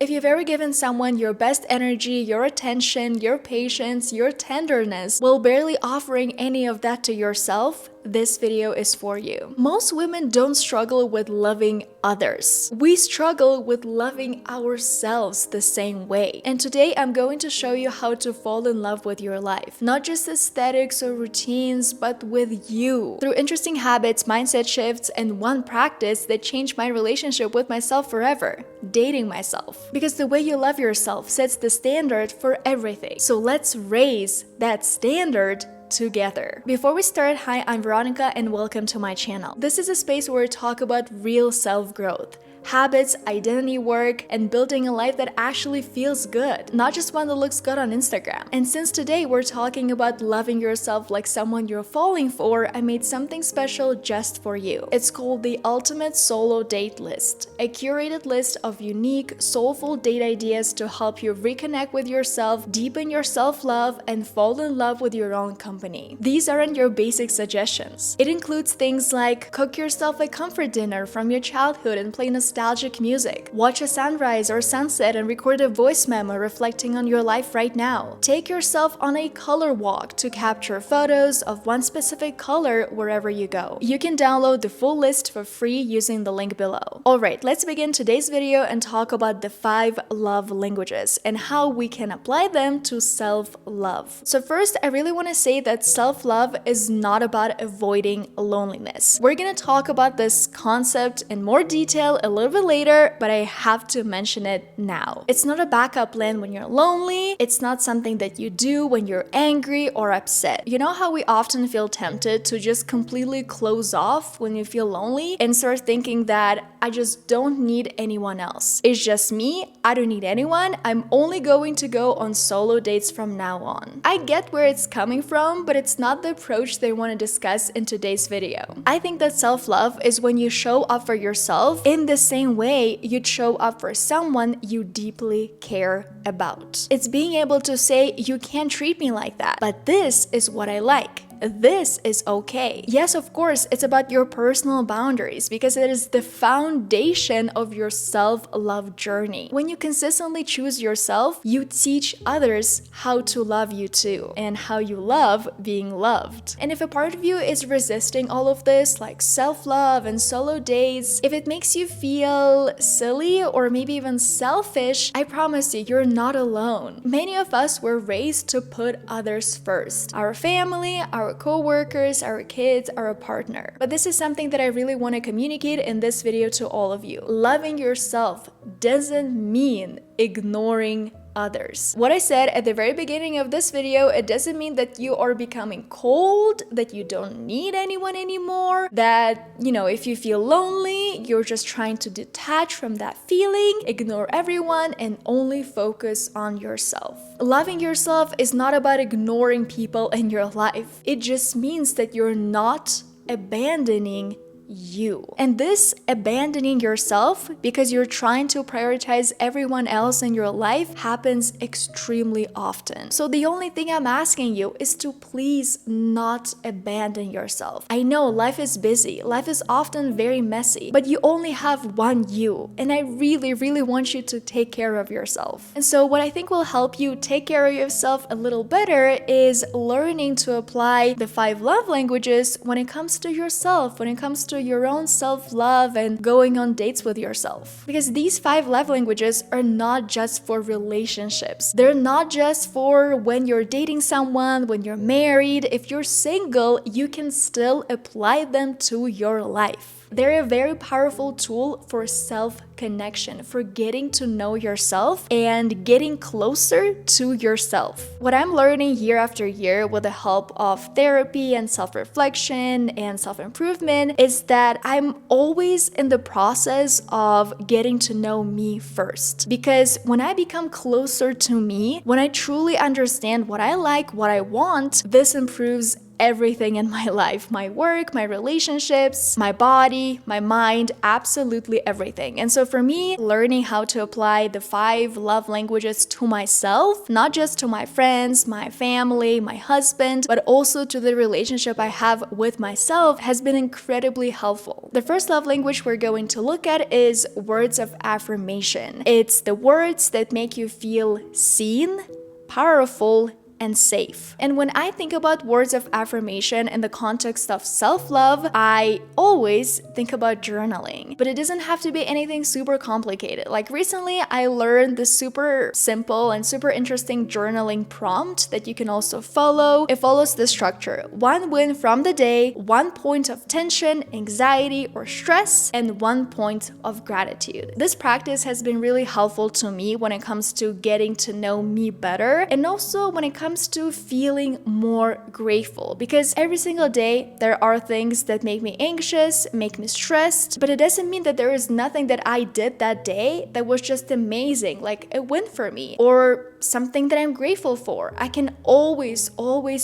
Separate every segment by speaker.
Speaker 1: If you've ever given someone your best energy, your attention, your patience, your tenderness, while barely offering any of that to yourself, this video is for you. Most women don't struggle with loving others. We struggle with loving ourselves the same way. And today I'm going to show you how to fall in love with your life. Not just aesthetics or routines, but with you. Through interesting habits, mindset shifts, and one practice that changed my relationship with myself forever: dating myself. Because the way you love yourself sets the standard for everything. So let's raise that standard together. Before we start, hi, I'm Veronika and welcome to my channel. This is a space where we talk about real self-growth, habits, identity work, and building a life that actually feels good, not just one that looks good on Instagram. And since today we're talking about loving yourself like someone you're falling for, I made something special just for you. It's called the Ultimate Solo Date List, a curated list of unique, soulful date ideas to help you reconnect with yourself, deepen your self-love, and fall in love with your own company. These aren't your basic suggestions. It includes things like cook yourself a comfort dinner from your childhood and play nostalgic music. Watch a sunrise or sunset and record a voice memo reflecting on your life right now. Take yourself on a color walk to capture photos of one specific color wherever you go. You can download the full list for free using the link below. Alright, let's begin today's video and talk about the 5 love languages and how we can apply them to self-love. So first, I really want to say that self-love is not about avoiding loneliness. We're gonna talk about this concept in more detail a little bit later, but I have to mention it now. It's not a backup plan when you're lonely. It's not something that you do when you're angry or upset. You know how we often feel tempted to just completely close off when you feel lonely and start thinking that I just don't need anyone else. It's just me. I don't need anyone. I'm only going to go on solo dates from now on. I get where it's coming from, but it's not the approach they want to discuss in today's video. I think that self-love is when you show up for yourself in the same way you'd show up for someone you deeply care about. It's being able to say, you can't treat me like that, but this is what I like. This is okay. Yes, of course, it's about your personal boundaries because it is the foundation of your self-love journey. When you consistently choose yourself, you teach others how to love you too and how you love being loved. And if a part of you is resisting all of this, like self-love and solo dates, if it makes you feel silly or maybe even selfish, I promise you, you're not alone. Many of us were raised to put others first. Our family, our co-workers, our kids, our partner. But this is something that I really want to communicate in this video to all of you. Loving yourself doesn't mean ignoring others. What I said at the very beginning of this video, it doesn't mean that you are becoming cold, that you don't need anyone anymore, that, if you feel lonely, you're just trying to detach from that feeling, ignore everyone, and only focus on yourself. Loving yourself is not about ignoring people in your life. It just means that you're not abandoning you. And this abandoning yourself because you're trying to prioritize everyone else in your life happens extremely often. So the only thing I'm asking you is to please not abandon yourself. I know life is busy, life is often very messy, but you only have one you. And I really, really want you to take care of yourself. And so what I think will help you take care of yourself a little better is learning to apply the 5 love languages when it comes to yourself, when it comes to your own self-love and going on dates with yourself. Because these 5 love languages are not just for relationships. They're not just for when you're dating someone, when you're married. If you're single, you can still apply them to your life. They're a very powerful tool for self-connection, for getting to know yourself and getting closer to yourself. What I'm learning year after year with the help of therapy and self-reflection and self-improvement is that I'm always in the process of getting to know me first. Because when I become closer to me, when I truly understand what I like, what I want, this improves everything in my life, my work, my relationships, my body, my mind, absolutely everything. And so for me, learning how to apply the 5 love languages to myself, not just to my friends, my family, my husband, but also to the relationship I have with myself has been incredibly helpful. The first love language we're going to look at is words of affirmation. It's the words that make you feel seen, powerful, and safe. And when I think about words of affirmation in the context of self-love, I always think about journaling. But it doesn't have to be anything super complicated. Like recently, I learned this super simple and super interesting journaling prompt that you can also follow. It follows the structure: 1 win from the day, 1 point of tension, anxiety, or stress, and 1 point of gratitude. This practice has been really helpful to me when it comes to getting to know me better, and also when it comes to feeling more grateful, because every single day there are things that make me anxious, make me stressed, but it doesn't mean that there is nothing that I did that day that was just amazing, like a win for me, or something that I'm grateful for. I can always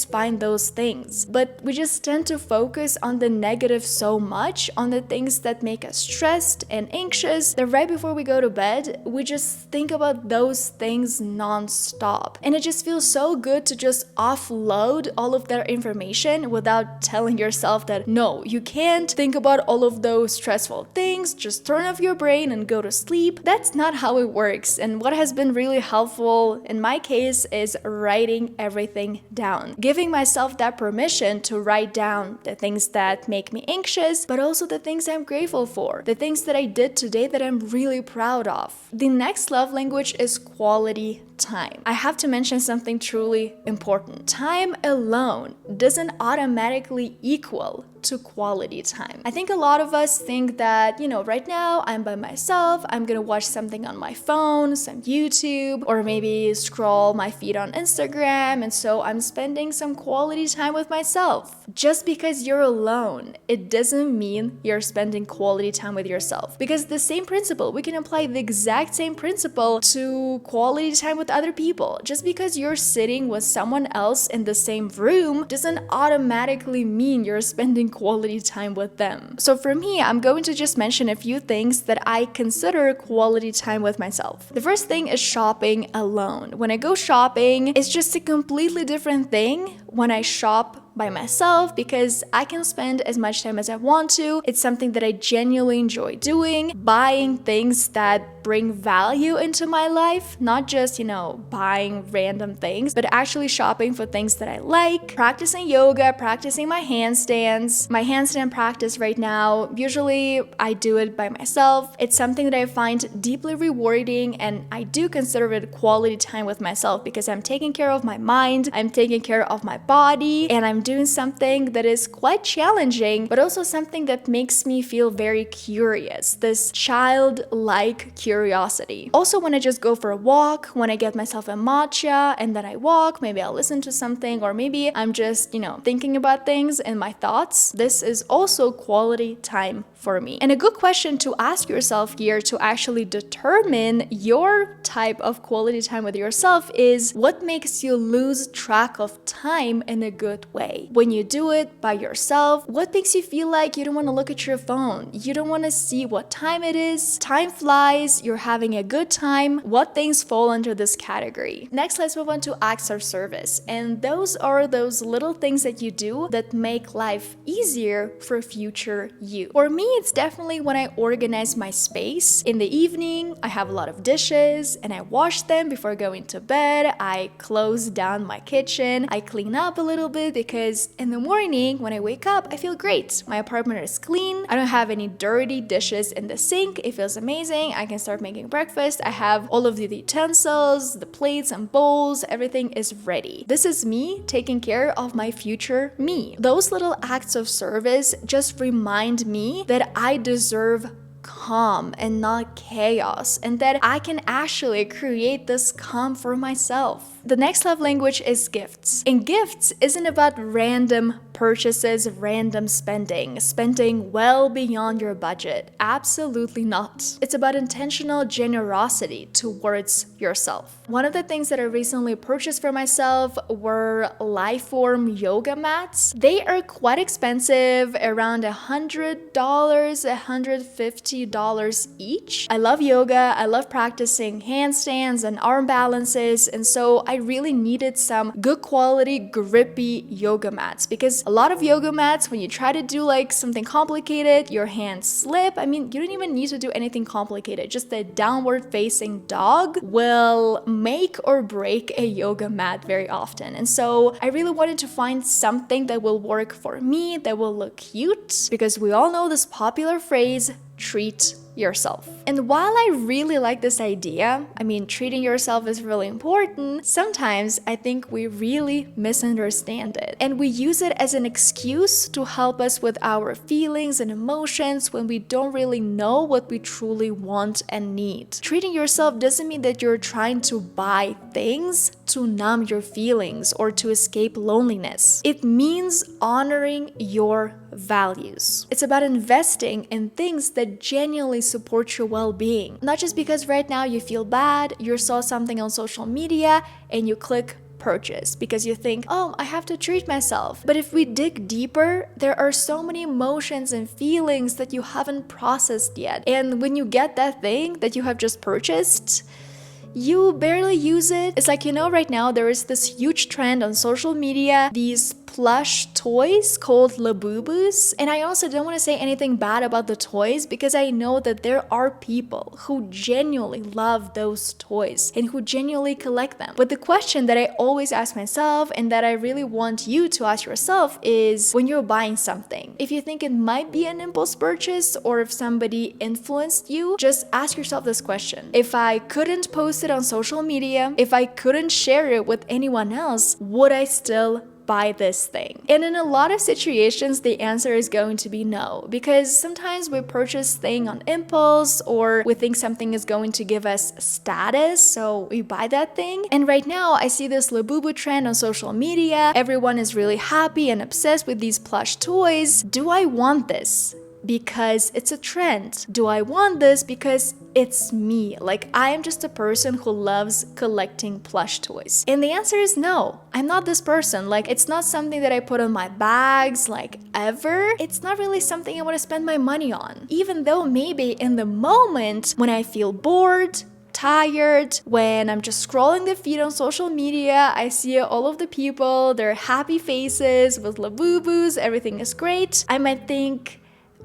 Speaker 1: find those things, but we just tend to focus on the negative so much, on the things that make us stressed and anxious, that right before we go to bed, we just think about those things non-stop. And it just feels so good to just offload all of that information without telling yourself that no, you can't think about all of those stressful things, just turn off your brain and go to sleep. That's not how it works. And what has been really helpful in my case is writing everything down, giving myself that permission to write down the things that make me anxious, but also the things I'm grateful for, the things that I did today that I'm really proud of. The next love language is quality time. I have to mention something truly important. Time alone doesn't automatically equal to quality time. I think a lot of us think that, right now I'm by myself, I'm gonna watch something on my phone, some YouTube, or maybe scroll my feed on Instagram, and so I'm spending some quality time with myself. Just because you're alone, it doesn't mean you're spending quality time with yourself, because the same principle, we can apply the exact same principle to quality time with other people. Just because you're sitting with someone else in the same room doesn't automatically mean you're spending quality time with them. So for me, I'm going to just mention a few things that I consider quality time with myself. The first thing is shopping alone. When I go shopping, it's just a completely different thing when I shop by myself, because I can spend as much time as I want to. It's something that I genuinely enjoy doing, buying things that bring value into my life, not just, buying random things, but actually shopping for things that I like, practicing yoga, practicing my handstands. My handstand practice right now, usually I do it by myself. It's something that I find deeply rewarding, and I do consider it quality time with myself because I'm taking care of my mind, I'm taking care of my body, and I'm doing something that is quite challenging, but also something that makes me feel very curious, this childlike curiosity. Also, when I just go for a walk, when I get myself a matcha and then I walk, maybe I'll listen to something, or maybe I'm just, thinking about things in my thoughts. This is also quality time for me. And a good question to ask yourself here to actually determine your type of quality time with yourself is, what makes you lose track of time in a good way? When you do it by yourself, what makes you feel like you don't want to look at your phone? You don't want to see what time it is. Time flies, you're having a good time. What things fall under this category? Next, let's move on to acts of service. And those are those little things that you do that make life easier for future you. For me, it's definitely when I organize my space. In the evening, I have a lot of dishes and I wash them before going to bed. I close down my kitchen. I clean up a little bit because in the morning when I wake up, I feel great. My apartment is clean. I don't have any dirty dishes in the sink. It feels amazing. I can start making breakfast. I have all of the utensils, the plates and bowls. Everything is ready. This is me taking care of my future me. Those little acts of service just remind me that I deserve calm and not chaos, and that I can actually create this calm for myself. The next love language is gifts. And gifts isn't about random purchases, random spending well beyond your budget. Absolutely not. It's about intentional generosity towards yourself. One of the things that I recently purchased for myself were Lifeform yoga mats. They are quite expensive, around $100, $150 each. I love yoga. I love practicing handstands and arm balances, and so I really needed some good quality, grippy yoga mats, because a lot of yoga mats, when you try to do like something complicated, your hands slip. I mean, you don't even need to do anything complicated. Just a downward facing dog will make or break a yoga mat very often. And so I really wanted to find something that will work for me, that will look cute, because we all know this popular phrase, treat yourself. And while I really like this idea, I mean, treating yourself is really important, sometimes I think we really misunderstand it. And we use it as an excuse to help us with our feelings and emotions when we don't really know what we truly want and need. Treating yourself doesn't mean that you're trying to buy things to numb your feelings or to escape loneliness. It means honoring your values. It's about investing in things that genuinely support your well-being. Not just because right now you feel bad, you saw something on social media and you click purchase because you think, oh, I have to treat myself. But if we dig deeper, there are so many emotions and feelings that you haven't processed yet. And when you get that thing that you have just purchased, you barely use it. It's like, right now there is this huge trend on social media, these plush toys called Labubus. And I also don't want to say anything bad about the toys, because I know that there are people who genuinely love those toys and who genuinely collect them. But the question that I always ask myself, and that I really want you to ask yourself, is when you're buying something, if you think it might be an impulse purchase or if somebody influenced you, just ask yourself this question. If I couldn't post it on social media, if I couldn't share it with anyone else, would I still buy this thing? And in a lot of situations, the answer is going to be no, because sometimes we purchase things on impulse, or we think something is going to give us status, so we buy that thing. And right now, I see this Labubu trend on social media. Everyone is really happy and obsessed with these plush toys. Do I want this because it's a trend? Do I want this because it's me? Like, I am just a person who loves collecting plush toys. And the answer is no. I'm not this person. Like, it's not something that I put on my bags, like, ever. It's not really something I want to spend my money on. Even though maybe in the moment when I feel bored, tired, when I'm just scrolling the feed on social media, I see all of the people, their happy faces with Labubus, everything is great, I might think,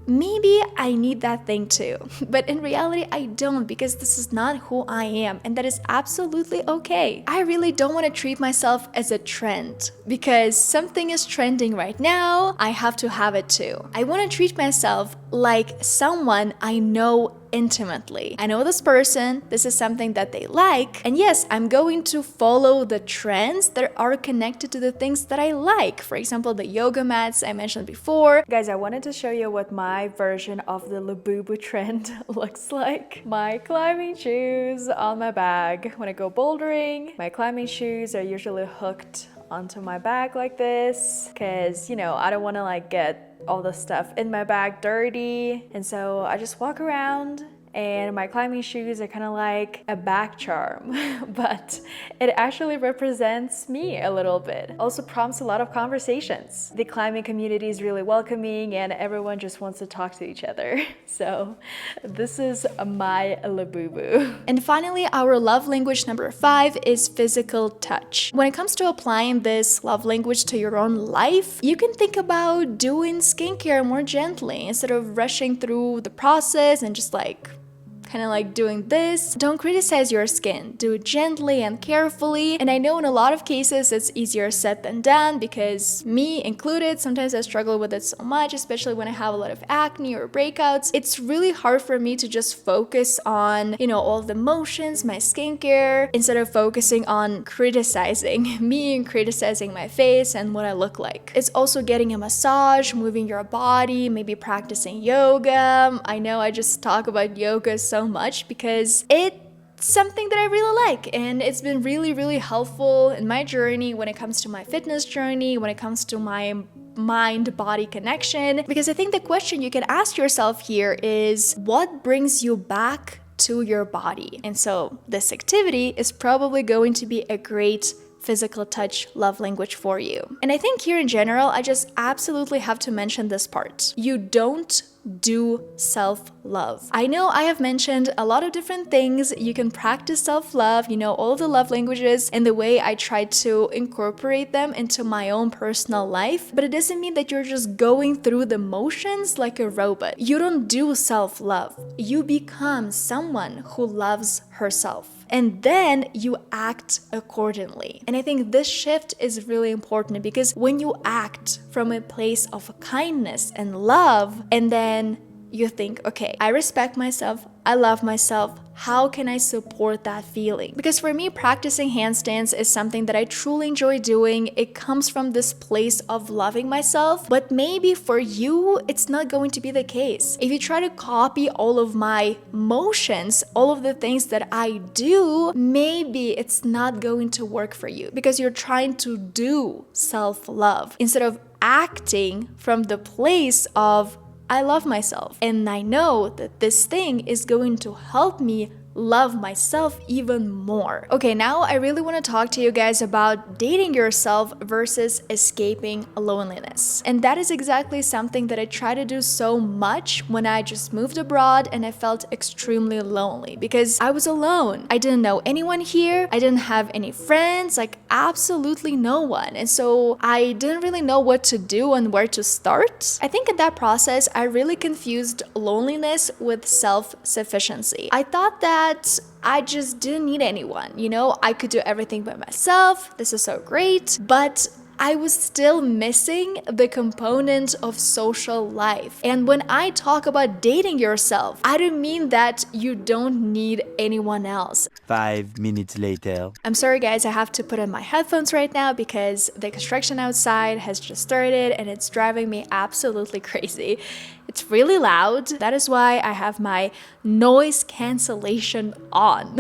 Speaker 1: maybe I need that thing too. But in reality, I don't, because this is not who I am, and that is absolutely okay. I really don't want to treat myself as a trend. Because something is trending right now, I have to have it too. I want to treat myself like someone I know intimately. I know this person, this is something that they like, and yes, I'm going to follow the trends that are connected to the things that I like. For example, the yoga mats I mentioned before. Guys, I wanted to show you what my version of the Labubu trend looks like. My climbing shoes on my bag. When I go bouldering, my climbing shoes are usually hooked onto my bag like this, because I don't want to get all the stuff in my bag dirty, and so I just walk around, and my climbing shoes are kind of like a back charm, but it actually represents me a little bit. Also prompts a lot of conversations. The climbing community is really welcoming, and everyone just wants to talk to each other. So this is my Labubu. And finally, our love language number 5 is physical touch. When it comes to applying this love language to your own life, you can think about doing skincare more gently instead of rushing through the process and just kind of doing this. Don't criticize your skin. Do it gently and carefully. And I know in a lot of cases it's easier said than done, because me included, sometimes I struggle with it so much, especially when I have a lot of acne or breakouts. It's really hard for me to just focus on, all the motions, my skincare, instead of focusing on criticizing me and criticizing my face and what I look like. It's also getting a massage, moving your body, maybe practicing yoga. I know I just talk about yoga so much because it's something that I really like, and it's been really, really helpful in my journey when it comes to my fitness journey, when it comes to my mind-body connection. Because I think the question you can ask yourself here is, what brings you back to your body? And so this activity is probably going to be a great physical touch love language for you. And I think here in general, I just absolutely have to mention this part. You don't do self-love. I know I have mentioned a lot of different things. You can practice self-love, all of the love languages and the way I try to incorporate them into my own personal life, but it doesn't mean that you're just going through the motions like a robot. You don't do self-love. You become someone who loves herself. And then you act accordingly. And I think this shift is really important, because when you act from a place of kindness and love, and then you think, okay, I respect myself, I love myself, how can I support that feeling? Because for me, practicing handstands is something that I truly enjoy doing. It comes from this place of loving myself, but maybe for you, it's not going to be the case. If you try to copy all of my motions, all of the things that I do, maybe it's not going to work for you, because you're trying to do self-love instead of acting from the place of I love myself, and I know that this thing is going to help me love myself even more. Okay, now I really want to talk to you guys about dating yourself versus escaping loneliness. And that is exactly something that I try to do so much when I just moved abroad and I felt extremely lonely, because I was alone. I didn't know anyone here. I didn't have any friends, like absolutely no one. And so I didn't really know what to do and where to start. I think in that process, I really confused loneliness with self-sufficiency. I thought that I just didn't need anyone, I could do everything by myself. This is so great. But I was still missing the component of social life. And when I talk about dating yourself, I don't mean that you don't need anyone else.
Speaker 2: 5 minutes later.
Speaker 1: I'm sorry guys, I have to put in my headphones right now because the construction outside has just started and it's driving me absolutely crazy. It's really loud. That is why I have my noise cancellation on.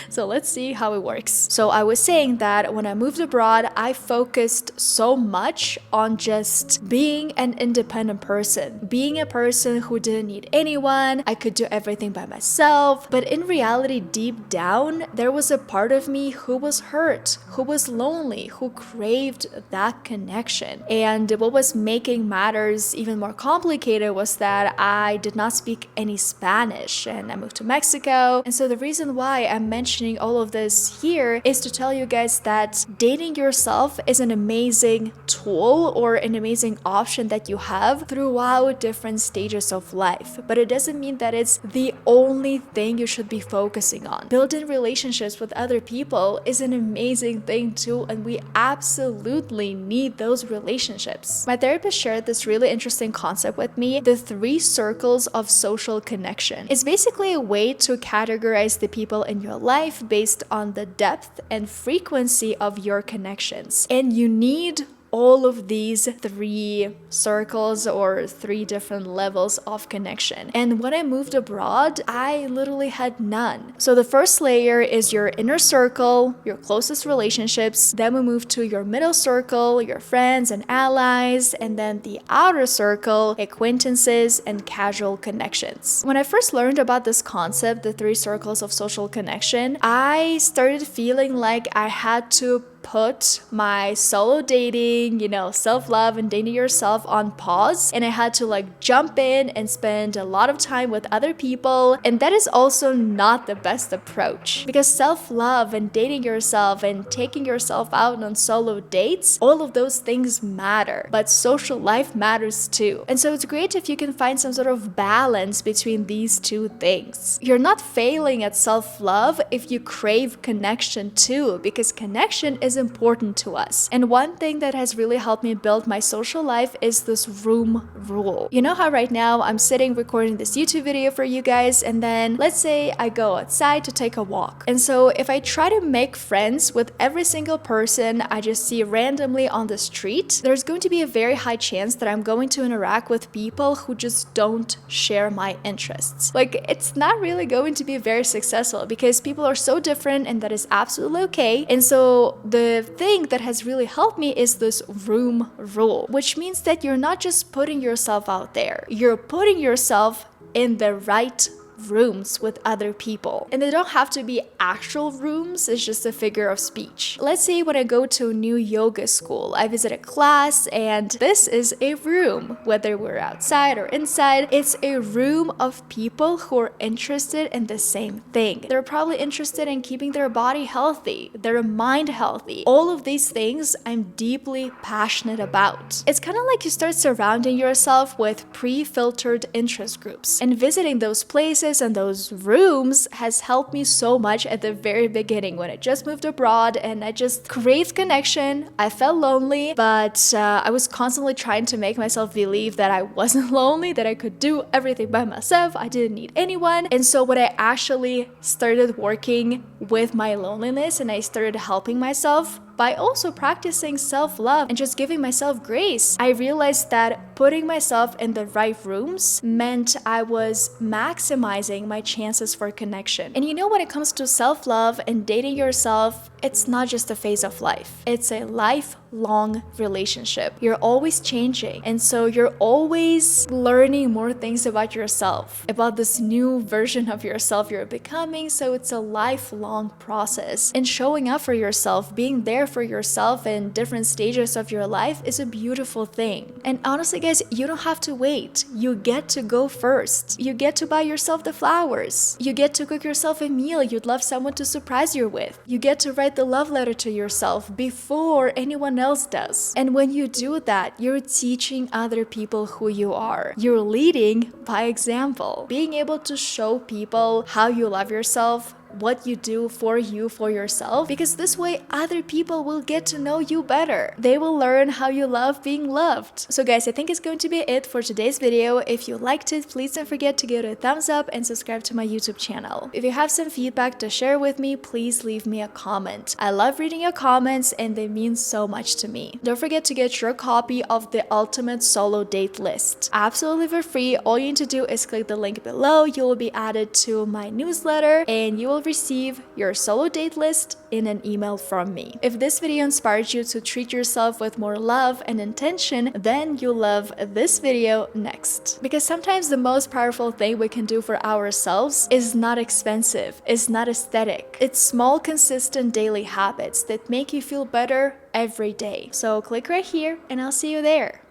Speaker 1: So let's see how it works. So I was saying that when I moved abroad, I focused so much on just being an independent person, being a person who didn't need anyone. I could do everything by myself. But in reality, deep down, there was a part of me who was hurt, who was lonely, who craved that connection. And what was making matters even more complicated was that I did not speak any Spanish and I moved to Mexico. And so the reason why I'm mentioning all of this here is to tell you guys that dating yourself is an amazing tool or an amazing option that you have throughout different stages of life. But it doesn't mean that it's the only thing you should be focusing on. Building relationships with other people is an amazing thing too, and we absolutely need those relationships. My therapist shared this really interesting concept with me, the 3 circles of social connection. It's basically a way to categorize the people in your life based on the depth and frequency of your connections. And you need all of these 3 circles or 3 different levels of connection. And when I moved abroad, I literally had none. So the first layer is your inner circle, your closest relationships. Then we move to your middle circle, your friends and allies, and then the outer circle, acquaintances and casual connections. When I first learned about this concept, the 3 circles of social connection, I started feeling like I had to put my solo dating, self-love and dating yourself on pause. And I had to jump in and spend a lot of time with other people. And that is also not the best approach, because self-love and dating yourself and taking yourself out on solo dates, all of those things matter, but social life matters too. And so it's great if you can find some sort of balance between these 2 things. You're not failing at self-love if you crave connection too, because connection is important to us. And one thing that has really helped me build my social life is this room rule. You know how right now I'm sitting recording this YouTube video for you guys, and then let's say I go outside to take a walk. And so if I try to make friends with every single person I just see randomly on the street, there's going to be a very high chance that I'm going to interact with people who just don't share my interests. It's not really going to be very successful because people are so different, and that is absolutely okay. And so the the thing that has really helped me is this room rule, which means that you're not just putting yourself out there, you're putting yourself in the right rooms with other people. And they don't have to be actual rooms, it's just a figure of speech. Let's say when I go to a new yoga school, I visit a class and this is a room, whether we're outside or inside, it's a room of people who are interested in the same thing. They're probably interested in keeping their body healthy, their mind healthy. All of these things I'm deeply passionate about. It's kind of like you start surrounding yourself with pre-filtered interest groups, and visiting those places and those rooms has helped me so much at the very beginning when I just moved abroad and I just craved connection. I felt lonely, but I was constantly trying to make myself believe that I wasn't lonely, that I could do everything by myself, I didn't need anyone. And so when I actually started working with my loneliness and I started helping myself by also practicing self-love and just giving myself grace, I realized that putting myself in the right rooms meant I was maximizing my chances for connection. And you know, when it comes to self-love and dating yourself, it's not just a phase of life. It's a lifelong relationship. You're always changing. And so you're always learning more things about yourself, about this new version of yourself you're becoming. So it's a lifelong process. And showing up for yourself, being there for yourself in different stages of your life is a beautiful thing. And honestly, guys, you don't have to wait. You get to go first. You get to buy yourself the flowers. You get to cook yourself a meal you'd love someone to surprise you with. You get to write the love letter to yourself before anyone else does. And when you do that, you're teaching other people who you are. You're leading by example. Being able to show people how you love yourself, what you do for you, for yourself, because this way other people will get to know you better. They will learn how you love being loved. So guys, I think it's going to be it for today's video. If you liked it, please don't forget to give it a thumbs up and subscribe to my YouTube channel. If you have some feedback to share with me, please leave me a comment. I love reading your comments and they mean so much to me. Don't forget to get your copy of the ultimate solo date list absolutely for free. All you need to do is click the link below. You will be added to my newsletter and you will receive your solo date list in an email from me. If this video inspired you to treat yourself with more love and intention, then you'll love this video next. Because sometimes the most powerful thing we can do for ourselves is not expensive, it's not aesthetic. It's small, consistent daily habits that make you feel better every day. So click right here and I'll see you there.